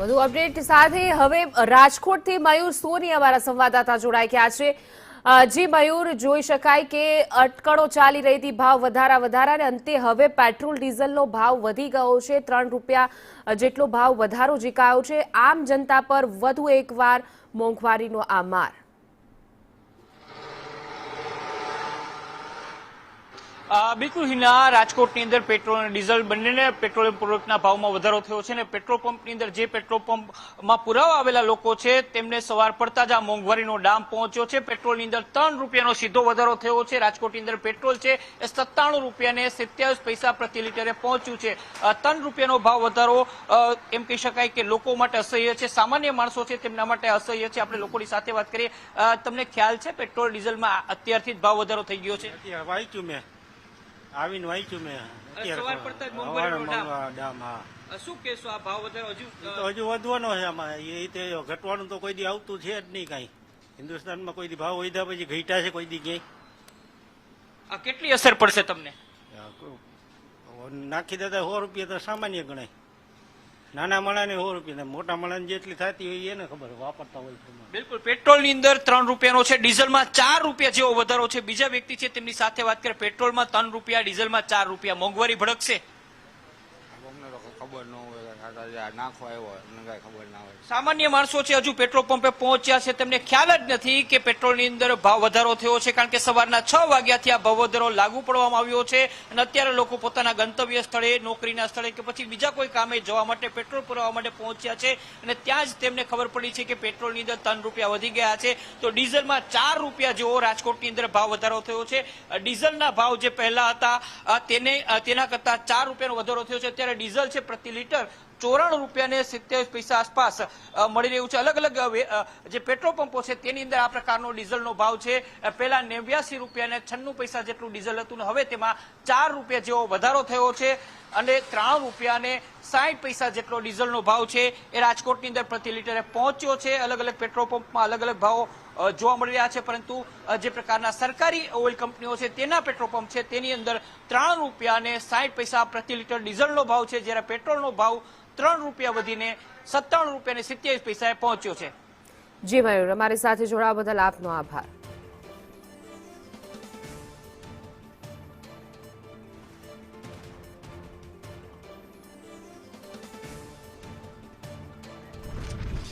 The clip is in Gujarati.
વધુ અપડેટ સાથે હવે રાજકોટથી મયુર સોની અમારા સંવાદદાતા જોડાઈ ગયા છે। જી મયુર, જોઈ શકાય કે અટકળો ચાલી રહી હતી ભાવ વધારા અને અંતે હવે પેટ્રોલ ડીઝલનો ભાવ વધી ગયો છે। 3 રૂપિયા જેટલો ભાવ વધારો ઝીકાયો છે। આમ જનતા પર વધુ એકવાર મોંઘવારીનો આ માર। बिल्कुल हिना राजकोटनी अंदर पेट्रोल और डीजल बंने पेट्रोलियम प्रोडक्टना भावमां वधारो थयो छे ने पेट्रोल पंपनी अंदर जे पेट्रोल पंपमां पुरावा आवेला लोको छे तेमने सवार पड़ता ज आ मोंघवारीनो डाम पहोंच्यो छे। पेट्रोलनी अंदर 3 रूपियानो सीधो वधारो थयो छे। राजकोटनी अंदर पेट्रोल छे ए 97 रूपिया ने 27 पैसा प्रति लीटरे पहोंच्युं छे। 3 रूपियानो भाव वधारो एम कही शकाय के लोको माटे असह्य छे, सामान्य माणसो छे तेमना माटे असह्य छे। आपणे लोकोनी साथे वात करीए। तमने ख्याल छे पेट्रोल डीजलमां अत्यारथी ज भाव वधारो थई गयो छे? આવીને વાંચ્યું મેં સવાર પડતા જ મોંઘવારીનો દામ શું કહેશો? આ ભાવ વધારો હજુ વધવાનો છે આમાં, એ તે ઘટવાનું તો કોઈ દી આવતું છે જ નહીં કાંઈ। હિન્દુસ્તાનમાં કોઈ દી ભાવ વધ્યા પછી ઘટ્યા છે કોઈ દી ક્યાંય? આ કેટલી અસર પડશે તમને? નાખી દેતા 100 રૂપિયા તો સામાન્ય ગણાય। નાના માણાને 100 રૂપિયા, મોટા માણાને જેટલી થતી હોય એને ખબર વાપરતા હોય। બિલકુલ, પેટ્રોલની અંદર 3 રૂપિયાનો છે, ડીઝલમાં 4 રૂપિયા જેવો વધારો છે। બીજા વ્યક્તિ છે તેમની સાથે વાત કરે। પેટ્રોલમાં 3 રૂપિયા, ડીઝલમાં 4 રૂપિયા, મોંઘવારી ભડકશે? ખબર ન હોય, નાખવા આવ્યો કઈ ખબર ના હોય। સામાન્ય માણસો છે હજુ પેટ્રોલ પંપે પહોંચ્યા છે, તેમને ખ્યાલ જ નથી કે પેટ્રોલની અંદર ભાવ વધારો થયો છે, કારણ કે સવારના 6 વાગ્યાથી આ ભાવ વધારો લાગુ પડવામાં આવ્યો છે અને અત્યારે લોકો પોતાના ગંતવ્ય સ્થળે, નોકરીના સ્થળે કે પછી બીજા કોઈ કામે જવા માટે પેટ્રોલ પુરાવા માટે પહોંચ્યા છે અને ત્યાં જ તેમને ખબર પડી છે કે પેટ્રોલની અંદર 3 રૂપિયા વધી ગયા છે। તો ડીઝલમાં 4 રૂપિયા જેવો રાજકોટની અંદર ભાવ વધારો થયો છે। ડીઝલના ભાવ જે પહેલા હતા તેના કરતા 4 રૂપિયાનો વધારો થયો છે। અત્યારે ડીઝલ છે પ્રતિ લીટર 94 રૂપિયા ને 27 પૈસા આસપાસ મળી રહ્યું છે। અલગ અલગ જે પેટ્રોલ પંપો છે તેની અંદર આ પ્રકારનો ડીઝલનો ભાવ છે। પહેલા 89 રૂપિયા ને 96 પૈસા જેટલું ડીઝલ હતું ને હવે તેમાં 4 રૂપિયા જેવો વધારો થયો છે અને 3 રૂપિયા ને 60 પૈસા જેટલો ડીઝલનો ભાવ છે એ રાજકોટની અંદર પ્રતિ લીટરે પહોંચ્યો છે। અલગ અલગ પેટ્રોલ પંપમાં અલગ અલગ ભાવો જોવા મળી રહ્યા છે, પરંતુ જે પ્રકારના સરકારી ઓઇલ કંપનીઓ છે તેના પેટ્રોલ પંપ છે તેની અંદર 3 રૂપિયા ને 60 પૈસા પ્રતિ લીટર ડીઝલનો ભાવ છે, જ્યારે પેટ્રોલનો ભાવ 3 રૂપિયા વધીને 97 રૂપિયા ને 27 પૈસાએ પહોંચ્યો છે। જી મયુર, અમારી સાથે જોડાવા બદલ આપનો આભાર।